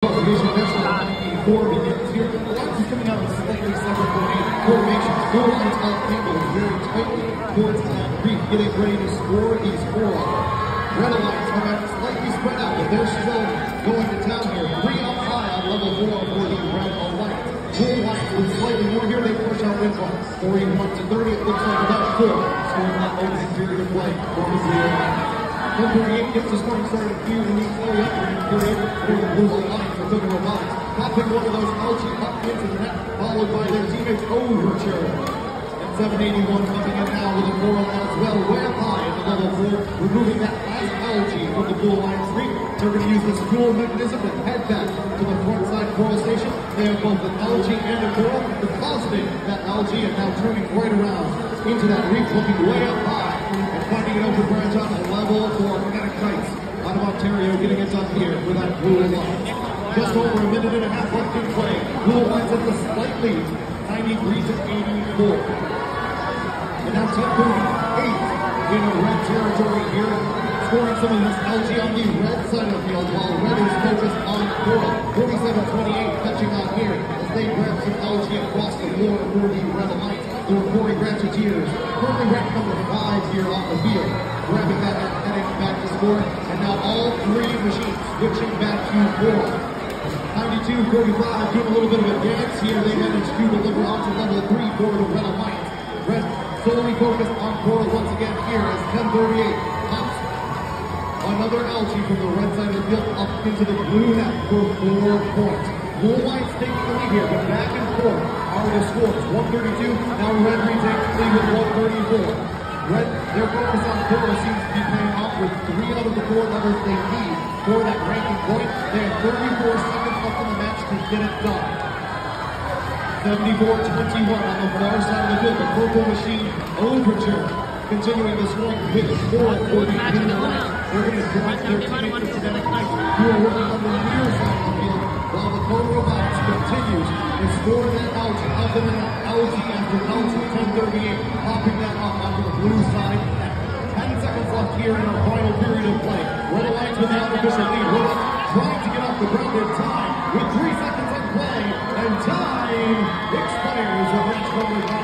Four begins here. The Lions is coming out in slightly separate formation. Blue Lions out Campbell is very tightly towards Creek, getting ready to score these four. Red Lions come out slightly spread out, but they're still going to town here. 3 up high on level 4 for the Red Lions. Blue Lions with slightly more here. They push out Windfall. 41-30. It looks like about 4. Scoring that opening period of play for the Blue Lions. 138 gets the scoring started here in the early opening period for the Blue Lions for Thunder Robotics. Popping one of those algae up into the net, followed by their teammates Overture. And 781 coming in now with a moral as well, way up high at the level 4, removing that last algae from the Blue Lions lead. They're going to use this cool mechanism to head back to the front side coral station. They have both an algae and a coral, depositing that algae and now turning right around into that reef, looking way up high and finding an open branch on the level 4. Kinetic Kites out of Ontario getting it done here with that Blue Line. Just over a minute and a half left in play. Blue Lions at the slight lead, 93-84. And now 10-38 in a red territory here, scoring some of this algae on the red side of the field, while red is focused on coral. 47-28 catching on here as they grab some algae across the floor for the Red Lions. The reporting Ratcheteers, currently ranked number 5 here on the field, grabbing that and heading back to score. And now all 3 machines switching back to coral. 92-45, doing a little bit of a dance here. They managed to deliver onto level 3 for the Red Lions. Red solely focused on coral once again here as 10-38 pops another algae from the red side of the field up into the blue net for 4 points. Blue Lions taking the lead here, but back and forth are the scores. 132, now Red retakes the lead with 134. Red, their focus on coral seems to be paying off with 3 out of the 4 levels they need for that ranking point. They have 34 seconds left in the match to get it done. 74-21 on the far side of the field. The purple machine, Overture, continuing to swing with 4 for the Blue Lions. They're going to drive their teammates to Kinetic Kites, who are working on the near side of the field, while the Thunder Robotics continues to score that algae up in the net. Algae after algae, 10-38, popping that up onto the blue side. 10 seconds left here in our final period of play. Red Lions with the unofficial lead. Red trying to get off the ground in time with 3 seconds in play, and time expires with match number 9.